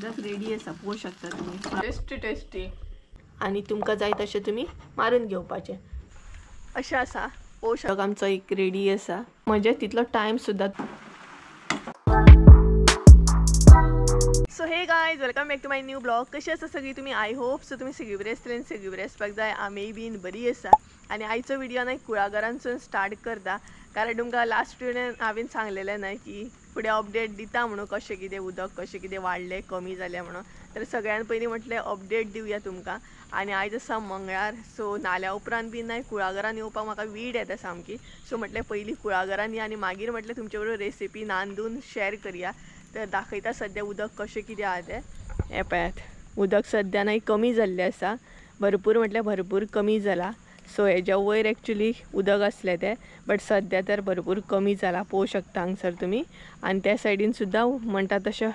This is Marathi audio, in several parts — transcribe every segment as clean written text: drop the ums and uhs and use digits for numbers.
उदक रेडी आसा पळोवंक शकता तुम्ही टेस्टी टेस्टी आणि तुमकां जाय तशें तुम्ही मारून घेवपाचें अशें आसा पळोवंक शकता आमचो एक रेडी आसा म्हणजे तितलो टायम सुद्दां so hey guys welcome back to my new blog कशी आसा सगळी तुम्ही आय होप सो तुम्ही सगळी बरी आसतली आनी सगळी बरी आसपाक जाय आमी बीन बरी आसा आनी आयचो व्हिडिओ न्हय कुळागरांसून स्टार्ट करता कारण तुमकां लास्ट व्हिडिओन हांवें सांगलेलें न्हय की फुडें अपडेट दिता म्हणून कशें कितें उदक कशें कितें वाडलें कमी जालें म्हणून तर सगळ्यान पयलीं म्हटलें अपडेट दिवया तुमकां आनी आयज आसा मंगळार सो नाल्या उपरांत बीन न्हय कुळागरान येवपाक म्हाका वीड येता सामकी सो म्हटलें पयलीं कुळागरान या आनी मागीर म्हटलें तुमचे बरोबर रेसिपी नांदून शेअर करया तर दाखयता सद्या उदक कशें कितें आहा तें हें पळयात उदक सद्या न्हय कमी जाल्लें आसा भरपूर म्हटल्यार भरपूर कमी जाला सो हेज्या वयर एक्चुली उदक आसलें तें बट सद्या तर भरपूर कमी जाला पळोवंक शकता हांगसर तुमी आनी त्या सायडीन सुद्दां म्हणटा तशें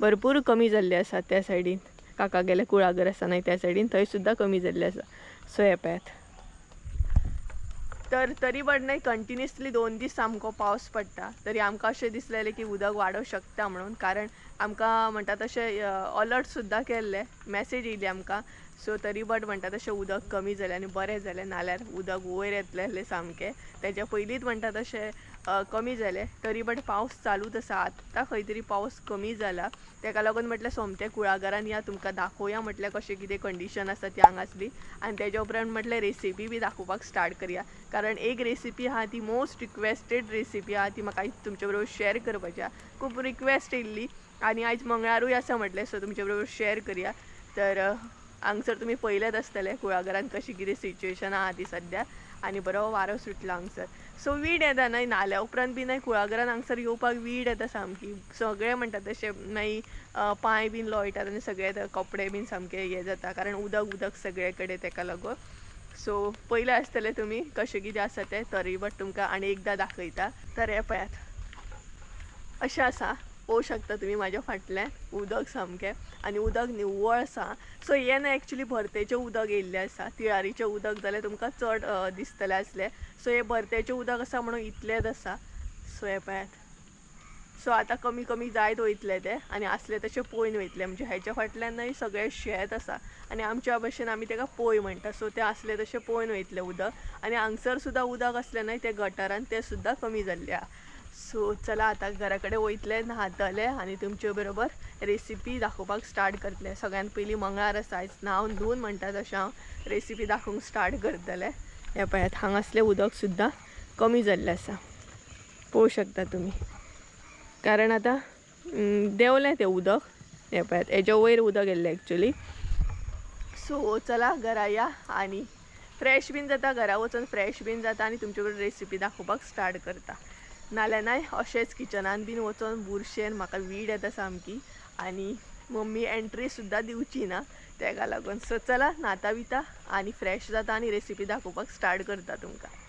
भरपूर कमी जाल्लें आसा त्या सायडीन काका गेले कुळागर आसा न्हय त्या सायडीन थंय सुद्दां कमी जाल्लें आसा सो हें पळयात तर तरी बट न्हय कंटिन्युअसली 2 दीस सामको पावस पडटा तरी आमकां अशें दिसलेलें की उदक वाडोवंक शकता म्हणून कारण आमकां म्हणटा तशें अलर्ट सुद्दां केल्ले मॅसेज येयली आमकां सो तरी बट म्हणटा तशें उदक कमी जालें आनी बरें जालें नाल्यार उदक वयर येतलें सामकें तेच्या पयलींच म्हणटा तशें कमी जालें तरी बट पावस चालूच आसा आत्तां खंय तरी पावस कमी जाला तेका लागून म्हटल्यार सोमते कुळागरान या तुमकां दाखोवया म्हटल्यार कशें कितें कंडिशन आसा ती हांगासली आनी तेच्या उपरांत म्हटल्यार रेसिपी बी दाखोवपाक स्टार्ट करया कारण एक रेसिपी आहा ती मोस्ट रिक्वेस्टेड रेसिपी आहा ती म्हाका तुमचे बरोबर शेअर करपाची आहा खूब रिक्वेस्ट येयल्ली आनी आयज मंगळारूय आसा म्हटलें सो तुमचे बरोबर शेअर करया तर हांगसर तुमी पळयलेच आसतले कुळागरान कशी कितें सिच्युएशन आहा ती सद्या आनी बरो वारो सुटला हांगसर सो वीड येता न्हय नाल्या उपरांत बी न्हय कुळागरान हांगसर येवपाक वीड येता सामकी सगळें म्हणटा तशें मागीर पांय बीन लोळटात आनी सगळे कपडे बीन सामके हे जाता कारण उदक उदक सगळे कडेन तेका लागून सो पयले आसतले तुमी कशें कितें आसा तें तरी बट तुमकां आनी एकदां दाखयता तर हें पळयात अशें आसा पळोवंक शकता तुमी म्हाज्या फाटल्यान उदक सामकें आनी उदक निव्वळ आसा सो हें न्हय एक्चुली भरतेचें उदक येयल्लें आसा तिळारीचें उदक जाल्यार तुमकां चड दिसतलें आसलें सो हें भरतेचें उदक आसा म्हणून इतलेंच आसा सो हें पळयात सो आतां कमी कमी जायत वयतलें तें आनी आसलें तशें पळोवन वयतलें म्हणजे हेच्या फाटल्यान न्हय सगळें शेत आसा आनी आमच्या भशेन आमी तेका पोय म्हणटा सो तें आसलें तशें पळोवन वयतलें उदक आनी हांगसर सुद्दां उदक आसलें न्हय तें गटारान तें सुद्दां कमी जाल्लें आहा सो चला आतां घरा कडेन वयतले न्हातले आनी तुमचे बरोबर रेसिपी दाखोवपाक स्टार्ट करतले सगळ्यान पयलीं मंगळार आसा आयज न्हावन धुवन म्हणटा तशें हांव रेसिपी दाखोवंक स्टार्ट करतलें हें पळयात हांगासलें उदक सुद्दां कमी जाल्लें आसा पळोवंक शकता तुमी कारण आतां देंवलें तें उदक हें पळयात हेज्या वयर उदक येयल्लें एक्चुली सो चला घरा या आनी फ्रेश बीन जाता घरा वचून फ्रेश बीन जाता आनी तुमचे बरोबर रेसिपी दाखोवपाक स्टार्ट करता नाल्यार न्हय अशेंच किचनान बीन वचून बुरशेन म्हाका वीड येता सामकी आनी मम्मी एंट्री सुद्दां दिवची ना तेका लागून सो चला न्हाता बिता आनी फ्रेश जाता आनी रेसिपी दाखोवपाक स्टार्ट करता तुमकां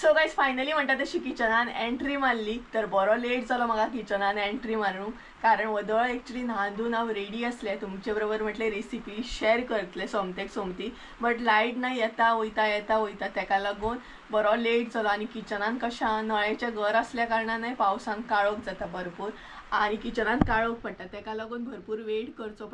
सो गायज फायनली म्हणटा तशी किचनान एंट्री मारली तर बरो लेट जालो म्हाका किचनान एंट्री मारूंक कारण वदळ एक्चुली न्हांदून हांव रेडी आसलें तुमचे बरोबर म्हटलें रेसिपी शेअर करतलें सोमतेक सोमती बट लायट न्हय येता वयता तेका लागून बरो लेट जालो आनी किचनान कशें नळेचें घर आसल्या कारणान न्हय पावसान काळोख जाता भरपूर आनी किचनान काळोख पडटा तेका लागून भरपूर वेट करचो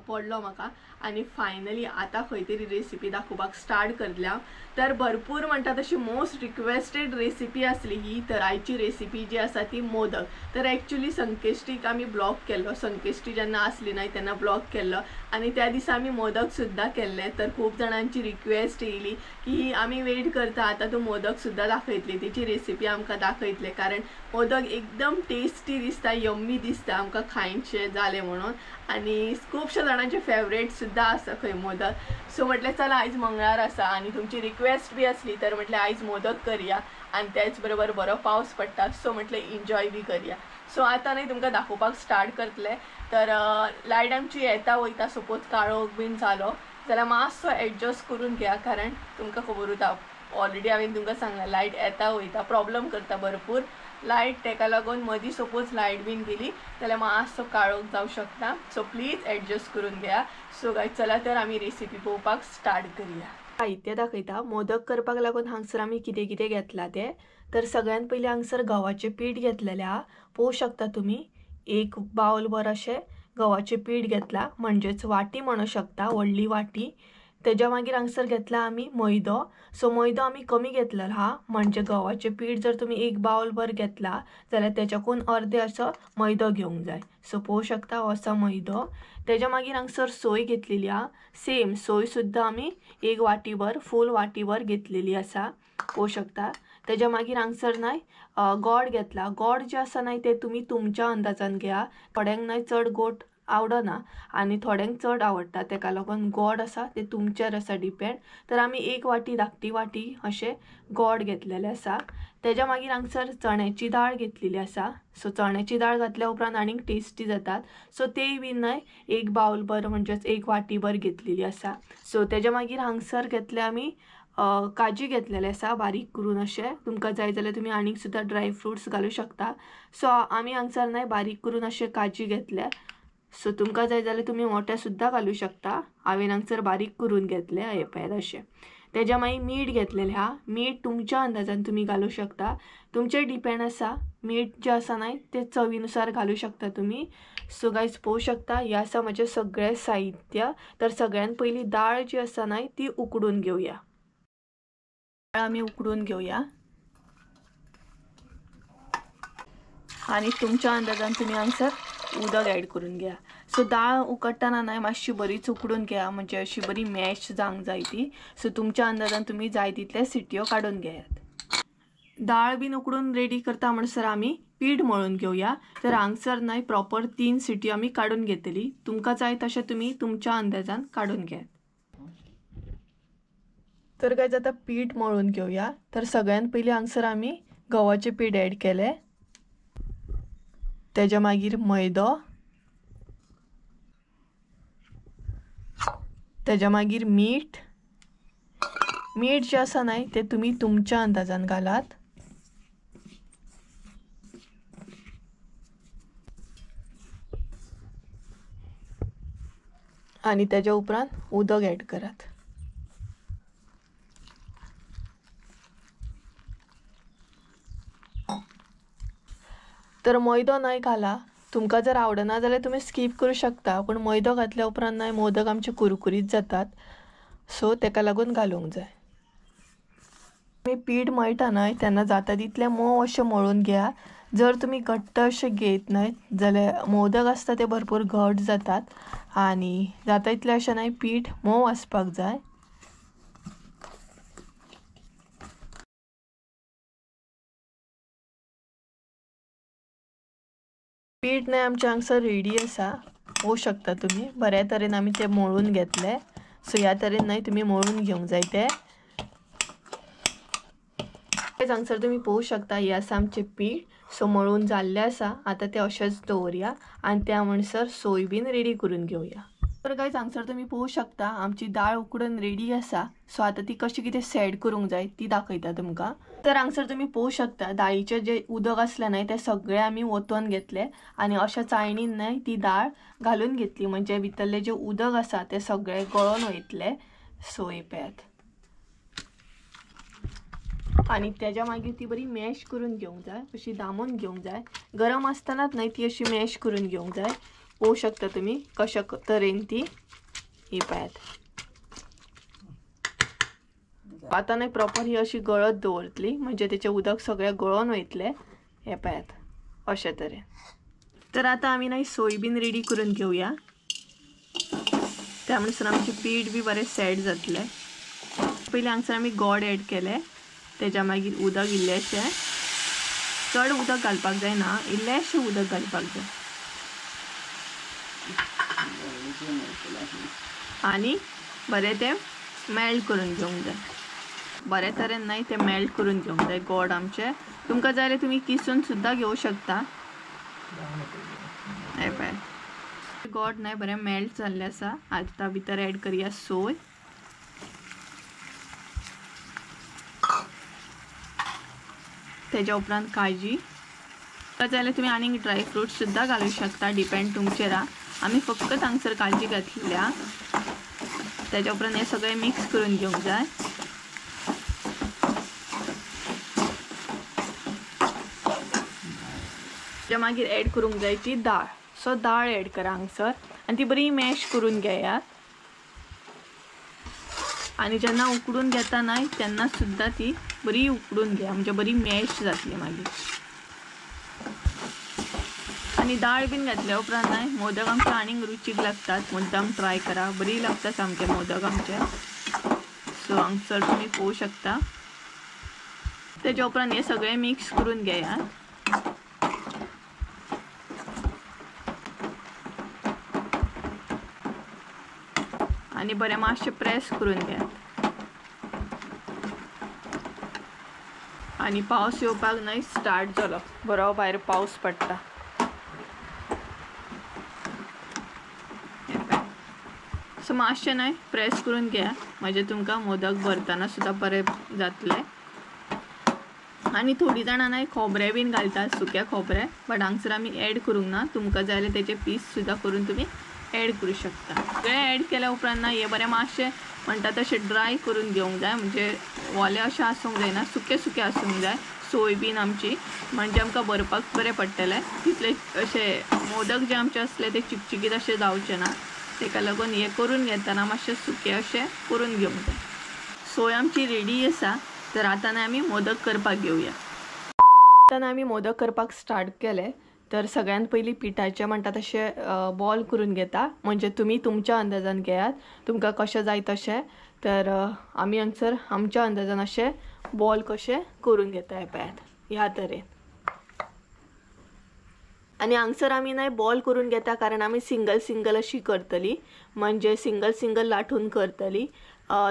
पडलो म्हाका आनी फायनली आतां खंय तरी रेसिपी दाखोवपाक स्टार्ट करतलें हांव तर भरपूर म्हणटा तशी मोस्ट रिक्वेस्टेड रेसिपी आसली ही तर आयची रेसिपी जी आसा ती मोदक तर एक्चुली संकेश्टीक आमी ब्लॉग केल्लो संकेश्टी जेन्ना आसली न्हय तेन्ना ब्लॉग केल्लो आनी त्या दिसा आमी मोदक सुद्दां केल्ले तर खूब जाणांची रिक्वेस्ट येयली की आमी वेट करता आतां तूं मोदक सुद्दां दाखयतली तेची रेसिपी आमकां दाखयतले कारण मोदक एकदम टेस्टी दिसता यम्मी दिसता आमकां खायचे जाले म्हणून आनी खुबशा जाणांचे फेवरेट सुद्दां आसा खंय मोदक सो म्हटलें चला आयज मंगळार आसा आनी तुमची रिक्वेस्ट बी आसली तर म्हटलें आयज मोदक करया आनी त्याच बरोबर बरो पावस पडटा सो म्हटलें एन्जॉय बी करया सो आतां न्हय तुमकां दाखोवपाक स्टार्ट करतलें तर लायट आमची येता वयता सपोज काळोख बीन जालो जाल्यार मातसो एडजस्ट करून घेया कारण तुमकां खबर उरता ऑलरेडी हांवें तुमकां सांगलां लायट येता वयता प्रॉब्लम करता भरपूर लायट तेका लागून मदीं सपोज लायट बीन गेली जाल्यार मातसो काळोख जावं शकता सो प्लीज एडजस्ट करून घेया सो गायज चला तर आमी रेसिपी पळोवपाक स्टार्ट करुया साहित्य दाखयता मोदक करपाक लागून हांगसर आमी कितें कितें घेतला तें तर सगळ्यान पयलीं हांगसर गव्हाचें पीठ घेतलेलें आहा पळोवंक शकता तुमी एक बाउल भर अशें गव्हाचे पीठ घेतला, म्हणजेच वाटी म्हणू शकता, व्हडली वाटी. तेच्या मागीर हांगसर घेतला आमी मैदो. सो मैदो आमी कमी घेतलेलो हा, म्हणजे गव्हाचे पीठ जर तुम्ही 1 बाउल भर घेतला जाल्यार त्याच्याकून अर्धे असो मैदो घेवंक जाय. सो पळोवंक शकता हो असा मैदो. तेच्या मागीर हांगसर सोय घेतलेली हा. सेम सोय सुद्धा आमी 1 वाटीभर, फूल वाटीभर घेतलेली असा, पळोवंक शकता. तेच्या मागीर हांगसर नाही गोड घेतला. गोड जे आसा नाही ते तुम्ही तुमच्या अंदाजान घ्या. थोड्यांक नाही चड गोड आवडना आणि थोड्यांक चड आवडटा, तेका लागून गोड आसा ते तुमचेर आसा डिपेंड. तर आमी 1 वाटी धाकटी वाटी अशे गोड घेतलेले आसा. तेच्या मागीर हांगसर चण्याची डाळ घेतलेली आसा. सो चण्याची डाळ घातल्या उपरांत आनीक टेस्टी जातात. सो तेय बी न्हय 1 बाउल भर, म्हणजेच 1 वाटी भर घेतलेली आसा. सो तेच्या मागीर हांगसर घेतले आमी काजू घेतलेले आसा बारीक करून अशे. तुमकां जाय जाल्यार तुम्ही आनीक सुद्धा ड्राय फ्रुट्स घालू शकता. सो आमी हांगसर न्हय बारीक करून अशे काजू घेतले. सो तुमकां जाय जाल्यार तुम्ही मोठे सुद्धा घालू शकता. हांवें हांगसर बारीक करून घेतले हे पळयात अशे. तेच्या मागीर मीठ घेतलेले हा. मीठ तुमच्या अंदाजान तुम्ही घालू शकता, तुमचेर डिपेंड आसा. मीठ जे आसा नाही ते चवीनुसार घालू शकता तुम्ही. सो गायज पळोवंक शकता हे आसा म्हजे सगळे साहित्य. तर सगळ्यात पयली डाळ जी आसा नाही ती उकडून घेवया. डाळ आमी उकडून घेवया आणि तुमच्या अंदाजान तुम्ही हांगसर उदक ॲड करून घ्या. सो डाळ उकडटाना नाही मातशी बरीच उकडून घ्या, म्हणजे अशी बरी मॅश जावंक जाय ती. सो तुमच्या अंदाजान तुम्ही जाय तितले सिटयो काढून घेयात. डाळ बीन उकडून रेडी करता म्हणसर आमी पीठ मळून घेवया. तर हांगसर नाही प्रॉपर 3 सिटयो आमी काढून घेतली. तुमकां जाय तशें तुम्ही तुमच्या अंदाजान काढून घेयात. तर काय आता पीठ मळून घेवया. तर सगळ्यात पयलीं हांगसर आमी गव्हाचे पीठ ॲड केले. तेच्या मागीर मैदो, तेच्या मागीर मीठ. मीठ जे आसा नाही ते तुम्ही तुमच्या अंदाजान घालात. आणि तेच्या उपरांत उदक ॲड करात. तर मैदो नाही घाला. तुमकां जर आवडना जाल्यार तुम्ही स्कीप करू शकता, पण मैदो घातल्या उपरांत नाही मोदक आमचे कुरकुरीत जातात. सो तेका लागून घालूंक जाय. मी पीठ मळटा न्हय तेन्ना जाता तितले मोव अशें मळून घ्या. जर तुम्ही घट्ट अशे घेत नाहीत जाल्यार मोदक आसता ते भरपूर घट जातात. आणि जाता तितले अशें नाही पीठ मोव आसपाक जाय. पीठ नाही आमचे हांगसर रेडी आसा, पळोवंक शकता तुम्ही. बऱ्या तरेन आमी ते मळून घेतले. सो ह्या तरेन नाही तुम्ही मळून घेवंक जाय ते. हांगसर तुम्ही पळोवंक शकता हे आसा आमचे पीठ. सो मळून जाल्ले आसा. आता ते अशेंच दवरया आणि त्या म्हणसर सोय बीन रेडी करून घेवया. तर गायज हांगसर तुम्ही पळोवंक शकता आमची डाळ उकडून रेडी आसा. सो आता ती कशी कितें सेट करूंक जाय ती दाखयता तुमकां. तर हांगसर तुम्ही पळोवंक शकता डाळीचे जे उदक असले नाही ते सगळे आमी ओतून घेतले आणि अशा चाळणीन नाही ती डाळ घालून घेतली, म्हणजे भितरले जे उदक आसा ते सगळे गळून वयतले. सो हे पळयात. आणि त्याच्या मागीर ती बरी मॅश करून घेवंक जाय, अशी दामून घेवंक जाय. गरम असतानाच नाही ती अशी मॅश करून घेवंक जाय. पळोवंक शकता तुम्ही कशा तरेन ती. ही पळयात. आता नाही प्रॉपर ही अशी गळत दवरतली, म्हणजे त्याचे उदक सगळे गळून वयतले. हे पळयात अशा तरेन. तर आता आमी नाही सोय बीन रेडी करून घेवया. त्या म्हणसर आमचे पीठ बी बरें सेट जातले. पयलीं हांगसर आमी गोड ॲड केले. तेच्या मागीर उदक इल्लेशें, चड उदक घालपाक जायना, इल्लेशें उदक घालपाक जाय. आणि बरें तें मेल्ट करून घेवंक जाय. बऱ्या तरेन नाही ते मेल्ट करून घेवंक जाय गोड आमचे. तुमकां जाय जाल्यार तुम्ही किसून सुद्धा घेवंक शकता. हे पळय गोड नाही बरें मेल्ट जाल्लें आसा. आता भितर ॲड करया सोय. तेच्या उपरांत काजी. जाल्यार तुम्ही आनीक ड्राय फ्रुट्स सुद्धा घालू शकता, डिपेंड तुमचेर. आमी फक्त हांगसर काजी घातल्या. तेच्या उपरांत हे सगळे मिक्स करून घेवंक जाय. तेच्या मागीर ॲड करूंक जाय ती डाळ. सो डाळ ॲड करा हांगसर आणि ती बरी मॅश करून घेयात. आणि जेन्ना उकडून घेता न्हय तेन्ना सुद्दां ती बरी उकडून घ्या, म्हणजे बरी मॅश जातली मागीर. आणि डाळ बीन घातल्या उपरांत न्हय मोदक आमचे आनीक रुचीक लागतात. मुद्दाम ट्राय करा, बरी लागता सामके मोदक आमचे. सो हांगसर तुम्ही पळोवंक शकता. तेच्या उपरांत हे सगळे मिक्स करून घेयात. आणि बरें मातशें प्रेस करून घेयात. आणि पावस येवपाक न्हय स्टार्ट जालो, बरो भायर पावस पडटा. सो मातशें न्हय प्रेस करून घ्या, म्हणजे तुमकां मोदक भरतना सुद्दां बरें जातले. आणि थोडी जाणां न्हय खोबरें बीन घालतात, सुकें खोबरें, बट हांगसर आमी ॲड करूंक ना. तुमकां जाय जाल्यार तेचे पीस सुद्दां करून तुमी ॲड करूं शकता. सगळें ॲड केल्या उपरांत ना हे बरें मातशें म्हणटा तशें ड्राय करून घेवंक जाय, म्हणजे ओले अशें आसूंक जायना, सुकें सुकें आसूंक जाय. सोय बीन आमची म्हणजे आमकां भरपाक बरें पडटलें. तितले अशें मोदक जे आमचे असले ते चिकचिकीत अशें जावचे ना, तेका लागून हे करून घेतना मातशें सुकें अशें करून घेवंक जाय. सोय आमची रेडी आसा. तर आतां आमी मोदक करपाक घेवया. आतां आमी मोदक करपाक स्टार्ट केले. तर सगळ्यात पयलीं पिठाचे म्हणटा तशे बॉल करून घेता, म्हणजे तुमी तुमच्या अंदाजान घेयात, तुमकां कशें जाय तशें. तर आमी हांगसर आमच्या अंदाजान अशे बॉल कशे करून घेता हे पळयात ह्या तरेन. आणि हांगसर आमी न्हय बॉल करून घेता कारण आमी सिंगल सिंगल अशी करतली, म्हणजे सिंगल सिंगल लाटून करतली.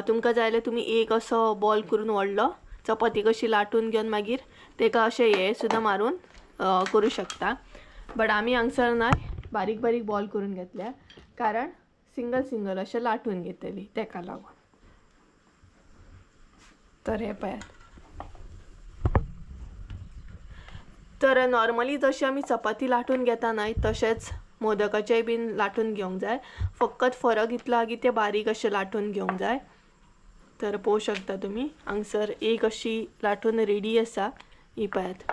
तुमकां जाय जाल्यार तुमी एक असो बॉल करून व्हडलो चपाती कशी लाटून घेवन मागीर तेका अशें हे सुद्दां मारून करूं शकता. बट आमी हांगसर न्हय बारीक बारीक बॉल करून घेतल्या कारण सिंगल सिंगल अशें लाटून घेतली तेका लागून. तर हे पळयात. तर नॉर्मली जशी आमी चपाती लाटून घेता न्हय तशेंच मोदकाचेय बीन लाटून घेवंक जाय. फकत फरक इतलो की ते बारीक अशें लाटून घेवंक जाय. तर पळोवंक शकता तुमी हांगसर एक अशी लाटून रेडी आसा ही पळयात.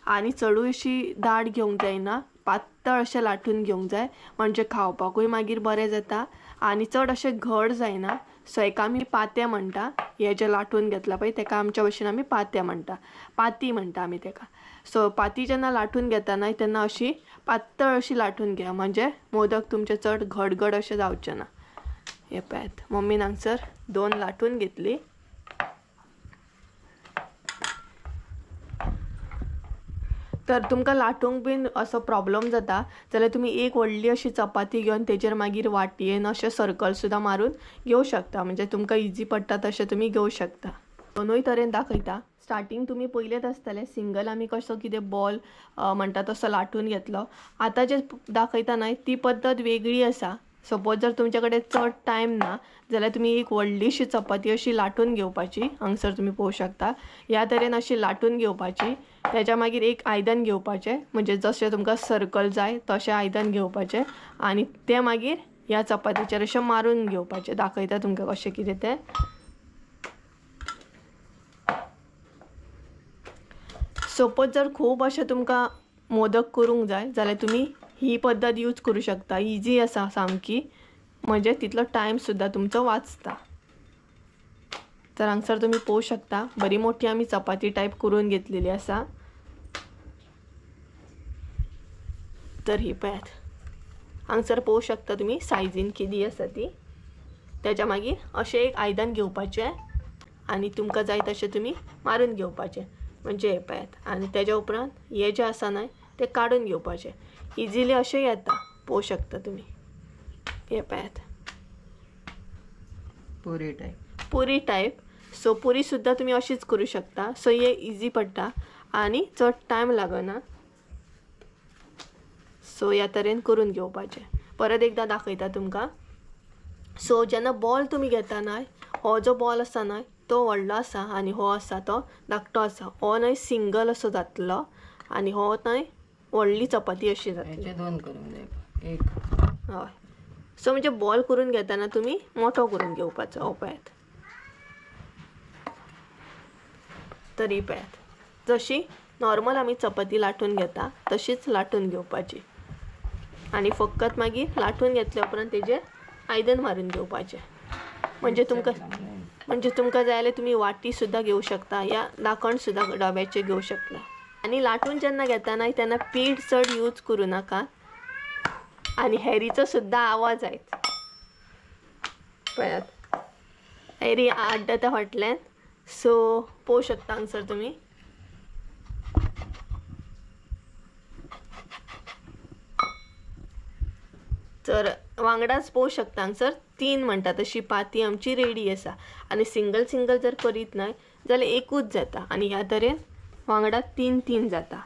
आणि चडूय अशी दाट घेवंक जायना, पातळ अशें लाटून घेवंक जाय, म्हणजे खावपाकूय मागीर बरें जाता आणि चड अशें घड जायना. सो हेका आमी पातें म्हणटा. हे जे लाटून घेतला पळय तेका आमच्या भशेन आमी पातें म्हणटा, पाती म्हणटा आमी तेका. सो पाती जेन्ना लाटून घेता न्हय तेन्ना अशी पातळ अशी लाटून घ्या, म्हणजे मोदक तुमचे चड घडघड अशें जावचे ना. हे पळयात मम्मीन हांगसर 2 लाटून घेतली. तर तुमकां लाटूंक बीन असो प्रॉब्लेम जाता जाल्यार तुमी एक व्हडली अशी चपाती घेवन तेजेर मागीर वाटयेन अशें सर्कल सुद्दां मारून घेवं शकता, म्हणजे तुमकां इजी पडटा तशें तुमी घेवं शकता. दोनूय तरेन दाखयता. स्टार्टींग तुमी पयलेच आसतलें सिंगल आमी कसो कितें बॉल म्हणटा तसो लाटून घेतलो. आतां जे दाखयता न्हय ती पद्दत वेगळी आसा. सपोज जर तुमचे कडेन चड टायम ना जाल्यार तुमी एक व्हडलीशी चपाती अशी लाटून घेवपाची. हांगसर तुमी पळोवंक शकता ह्या तरेन अशी लाटून घेवपाची. तेच्या मागीर एक आयदन घेवपाचें, म्हणजे जशें तुमकां सर्कल जाय तशें आयदन घेवपाचें आणि तें मागीर ह्या चपातीचेर अशें मारून घेवपाचें. दाखयता तुमकां कशें कितें तें. सपोज जर खूब अशें तुमकां मोदक करूंक जाय जाल्यार तुमी ही पद्दत यूज करूं शकता. इजी आसा सामकी, म्हणजे तितलो टायम सुद्दां तुमचो वाचता. तर हांगसर तुमी पळोवंक शकता बरी मोठी आमी चपाती टायप करून घेतलेली आसा. तर ही पळयात हांगसर पळोवंक शकता तुमी सायजीन केदी आसा ती. तेच्या मागीर अशें एक आयदन घेवपाचें आणि तुमकां जाय तशें तुमी मारून घेवपाचें, म्हणजे हे पळयात. आणि तेच्या उपरांत हे जे आसा न्हय ते काडून घेवपाचें. इजिली अशें येता, पळोवंक शकता तुमी. हे पळयात पुरी टायप. सो पुरी सुद्दां तुमी अशीच करूं शकता. सो हे इजी पडटा आणि चड टायम लागना. सो ह्या तरेन करून घेवपाचें. परत एकदां दाखयता तुमकां. सो जेन्ना बॉल तुमी घेता न्हय, हो जो बॉल आसा न्हय तो व्हडलो आसा आणि हो आसा तो धाकटो आसा. हो न्हय सिंगल असो जातलो आणि हो न्हय व्हडली चपाती अशी जातली. 2 करूंक जाय एक. हय. सो म्हणजे बॉल करून घेतना तुमी मोठो करून घेवपाचो. हो पळयात. तर ही पळयात जशी नॉर्मल आमी चपाती लाटून घेता तशीच लाटून घेवपाची. आणि फकत मागीर लाटून घेतल्या उपरांत तेजे आयदन मारून घेवपाचें. म्हणजे तुमकां जाय जाल्यार तुम्ही वाटी सुद्दां घेवं शकता या धाकण सुद्दां डब्याचे घेवं शकता. आणि लाटून जेन्ना घेतना तेन्ना पीठ चड यूज करूं नाका आणि हेरीचो सुद्दां आवाज आयत. पळयात हेरी आड्डता फाटल्यान, सो पळोवं शकता हांगसर तुमी. तर वांगडाच पळोवं शकता हांगसर 3 म्हणटा तशी पाती आमची रेडी आसा. आणि सिंगल सिंगल जर करीत न्हय जाल्यार एकूच जाता आणि ह्या तरेन वांगडा 3 जाता.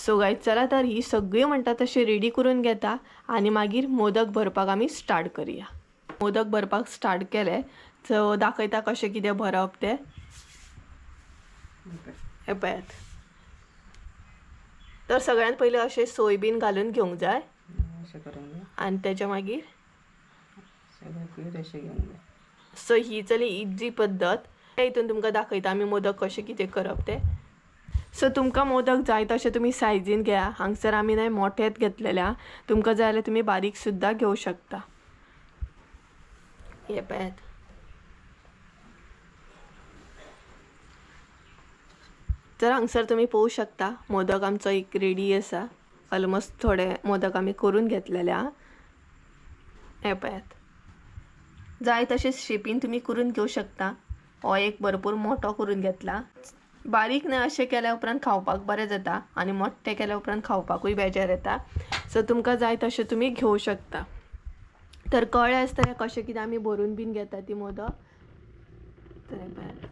सो गायज चला तर ही सगळी म्हणटा तशी रेडी करून घेता आणि मागीर मोदक भरपाक आमी स्टार्ट करूया. मोदक भरपाक स्टार्ट केले सो दाखयता कशें कितें भरप ते. हे पळयात. तर सगळ्यात पयलीं अशें सोय बीन घालून घेवंक जाय आणि तेच्या मागीर सो ही जाली इजी पद्दत. हितून तुमकां दाखयता आमी मोदक कशें कितें करप ते. सो तुमकां मोदक जाय तशें तुमी सायजीन घेया. हांगसर आमी न्हय मोठेच घेतलेल्या, तुमकां जाय जाल्यार तुमी बारीक सुद्दां घेवं शकता. हे पळयात. तर हांगसर तुमी पळोवं शकता मोदक आमचो एक रेडी आसा. ऑलमोस्ट थोडे मोदक आमी करून घेतलेले हा. हे पळयात. जाय तशें शेपीन तुमी करून घेवं शकता. हो एक भरपूर मोठो करून घेतला. बारीक न्हय अशें केल्या उपरांत खावपाक बरें जाता आणि मोठ्ठे केल्या उपरांत खावपाकूय बेजार येता. सो तुमकां जाय तशें तुमी घेवं शकता. तर कळ्ळें आसतलें कशें कितें आमी भरून बीन घेता ती मोदक. तर हे पळयात.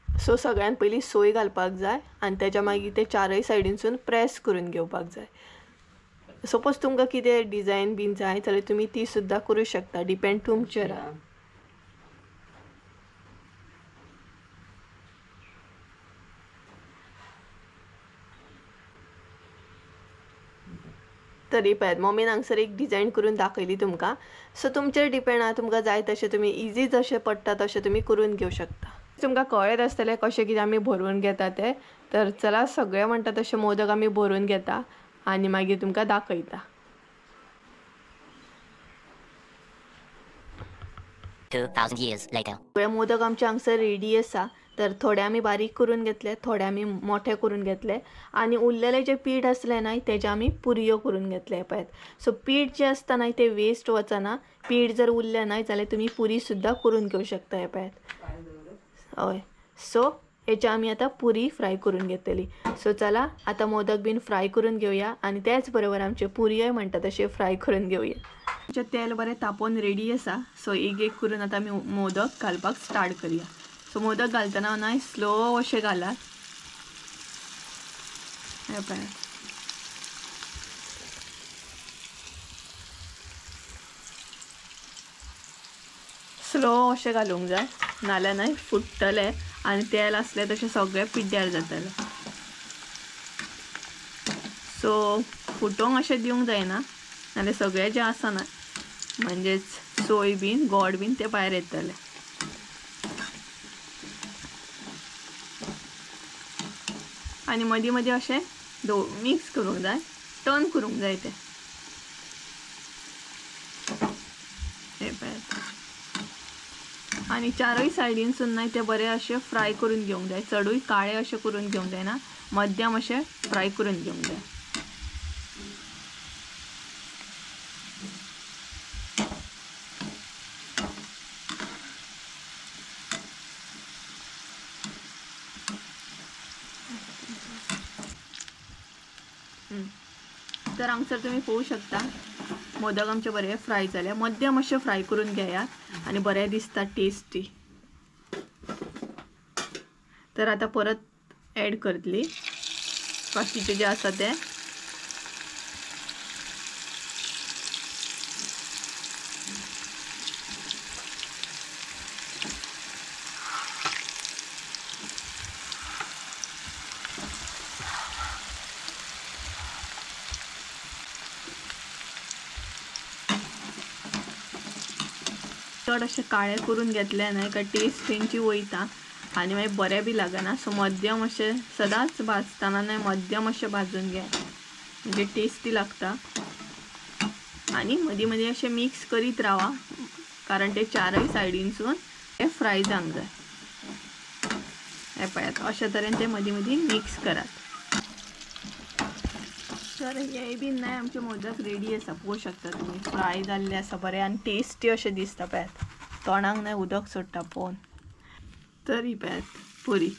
सो सगळ्यात पयलीं सोय घालपाक जाय आणि तेच्या मागीर ते चारय सायडीनसून प्रेस करून घेवपाक जाय. सपोज तुमकां कितें डिझायन बीन जाय जाल्यार तुमी ती सुद्दां करूं शकता. डिपेंड तुमचेर. तरी पळयात मम्मीन हांगसर एक डिझायन करून दाखयली तुमकां. सो तुमचेर डिपेंड आहा. तुमकां जाय तशें तुमी इजी जशें पडटा तशें तुमी करून घेवं शकता. तुमकां कळत आसतलें कशें कितें आमी भरून घेता ते. तर चला सगळे म्हणटा तशें मोदक आमी भरून घेता आणि मागीर तुमकां दाखयता. 2000 years later. सगळे मोदक आमचे हांगसर रेडी आसा. तर थोडे आमी बारीक करून घेतले, थोडे आमी मोठे करून घेतले आणि उरलेले जे पीठ आसले न्हय तेजे आमी पुरयो करून घेतले. पळयात. सो पीठ जे आसता न्हय ते वेस्ट वचना. पीठ जर उरलें न्हय जाल्यार तुमी पुरी सुद्दां करून घेवं शकता. हे पळयात. हय. सो हेची आमी आतां पुरी फ्राय करून घेतली. सो चला आता मोदक बीन फ्राय करून घेवया आणि त्याच बरोबर आमचे पुरयोय म्हणटा तशें फ्राय करून घेवया. आमचें तेल बरें तापोवन रेडी आसा. सो एक एक करून आतां आमी मोदक घालपाक स्टार्ट करूया. सो मोदक घालतना न्हय स्लो अशें घालात. हे पळयात. स्लो अशें घालूंक जाय नाल्यार न्हय फुट्टले आणि तेल आसलें तशें सगळें पिड्ड्यार जातलें. सो फुटोंक अशें दिवंक जायना नाल्यार सगळें जें आसा न्हय म्हणजेच सोय बीन गोड बीन तें भायर येतलें. आणि मदीं मदीं अशें मिक्स करूंक जाय. टर्न करूंक जाय तें. हे पळयात. आणि चारय सायडीनसून न्हय ते बरें अशें फ्राय करून घेवंक जाय. चडूय काळे अशें करून घेवंक जायना. मध्यम अशें फ्राय करून घेवंक जाय. तर हांगसर तुमी पळोवं शकता मोदक आमचे बरे फ्राय जाले. मध्यम अशें फ्राय करून घेयात आणि बरें दिसता टेस्टी. तर आता परत ॲड करतली बाकीचे जे आसा ते. चड अशें काळे करून घेतले न्हय काय टेस्ट तेंची वयता आनी मागीर बरें बी लागना. सो मध्यम अशें सदांच भाजतना न्हय मध्यम अशें भाजून घे म्हणजे टेस्टी लागता. आणि मदीं मदीं अशें मिक्स करीत रावा कारण ते चारय सायडीनसून ते फ्राय जावंक जाय. हे पळयात अशा तरेन ते मदीं मदीं मिक्स करात. तर हे बीन नाही आमचे मोदक रेडी आसा. पळोवं शकता तुम्ही फ्राय जाल्ले आसा बरे आनी टेस्टी अशें दिसता. पळयात तोंडाक नाही उदक सोडटा पळोवन. तर ही पळयात पुरी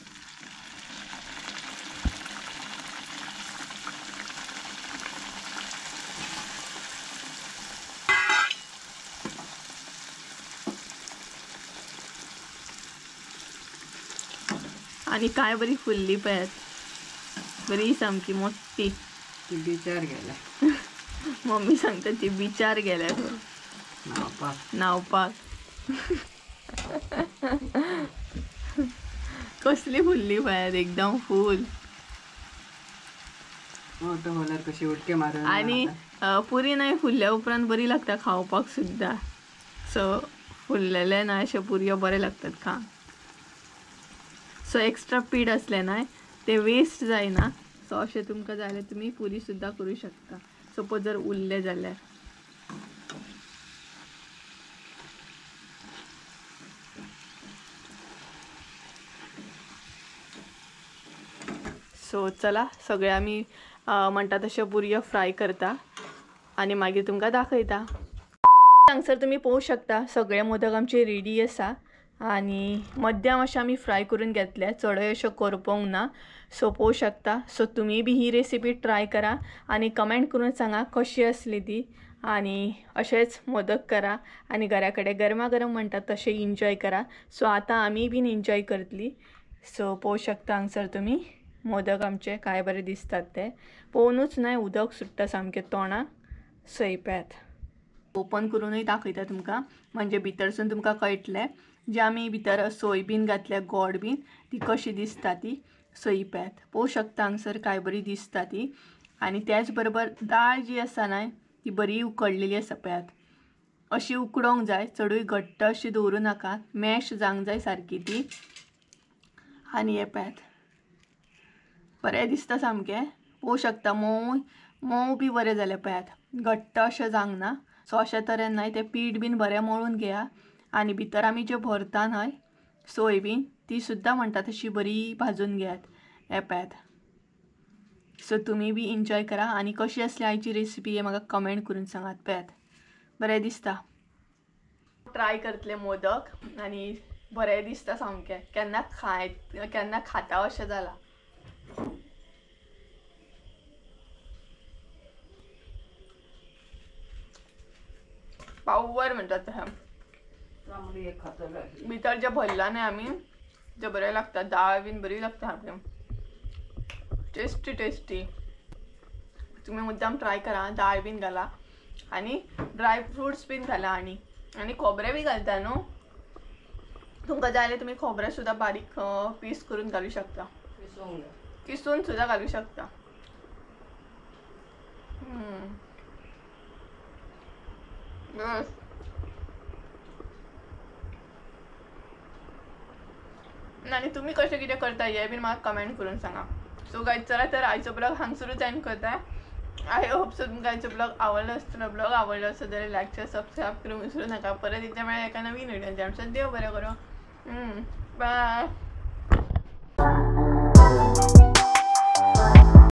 आणि काय बरी फुल्ली पळयात बरी सामकी मोठी. ती बिचार गेला मम्मी सांगता ती बिचार गेल्या न्हावपाक. कसली फुल्ली पळयात एकदम फूल. तो बोलार कशी उडके मारून आणि पुरी नाही फुलल्या उपरांत बरी लागता खावपाक सुद्धा. सो फुललेले ना अशे पुरयो बरे लागतात खावंक. सो एक्स्ट्रा पीठ असले ना ते वेस्ट जायना. सो अशें तुमकां जाय जाल्यार तुमी पुरी सुद्धा करू शकता सपोज जर उरले जाल्यार. सो चला सगळे आमी म्हणटा तशे पुरयो फ्राय करता आनी मागीर तुमकां दाखयता. हांगसर तुमी पळोवंक शकता सगळे मोदक आमचे रेडी आसा आनी मध्यम अशें आमी फ्राय करून घेतले. चडय अशें करपोंक ना. सो पळोवंक शकता. सो तुमी बी ही रेसिपी ट्राय करा आनी कमेंट करून सांगा कशी असली ती. आनी अशेंच मोदक करा आनी घरा कडेन गरमा गरम म्हणटात तशें एन्जॉय करा. सो आतां आमी बीन एन्जॉय करतली. सो पळोवंक शकता हांगसर तुमी मोदक आमचे काय बरे दिसतात ते पळोवनूच न्हय उदक सुट्टा सामकें तोंडाक. सो हे पळयात ओपन करूनय दाखयता तुमकां म्हणजे भितरसून तुमकां कळटलें जे आमी भितर सोय बीन घातल्या गोड बीन ती कशी दिसता ती. सो ही पळयात पळोवंक शकता हांगसर काय बरी दिसता ती. आनी त्याच बरोबर दाळ जी आसा न्हय ती बरी उकडलेली आसा. पळयात अशी उकडोंक जाय चडूय घट्ट अशी दवरूं नाका. मॅश जावंक जाय सारकी ती. आनी हे पळयात बरें दिसता सामकें. पळोवंक शकता मोव बी बरें जालें. पळयात घट्ट अशें जावंक ना. सो अशा तरेन न्हय तें पीठ बीन बरें मळून घेया आनी भितर आमी जे भरता न्हय सोय बीन ती सुद्दां म्हणटा तशी बरी भाजून घेयात. हे पळयात. सो तुमी बी एन्जॉय करा आनी कशी असली आयची रेसिपी हे म्हाका कमेंट करून सांगात. पळयात बरें दिसता. ट्राय करतले मोदक आनी बरें दिसता सामकें. केन्ना खाता अशें जाला. पावर म्हणटात तशें भितर जे भरला न्हय आमी जे बरें लागता. दाळ बीन बरी लागता सामकें टेस्टी टेस्टी. तुम्ही मुद्दाम ट्राय करा. दाळ बीन घाला आनी ड्राय फ्रुट्स बीन घाला आनी खोबरें बी घालता न्हू. तुमकां जाय जाल्यार तुमी खोबरें सुद्दां बारीक पीस करून घालूं शकता. किसून सुद्दां घालूं शकता. आनी तुमी कशें कितें करता हे बीन म्हाका कमेंट करून सांगा. सो गायज चला तर आयचो ब्लॉग हांगसरूच एंड करताय. आय होप सो तुमकां आयचो ब्लॉग आवडलो आसतलो. ब्लॉग आवडलो आसत जाल्यार लायक शेअर सबस्क्राईब करूंक विसरू नका. परत एकदा मेळ्या एका नवीन व्हिडिओ. देव बरें करो. बाय.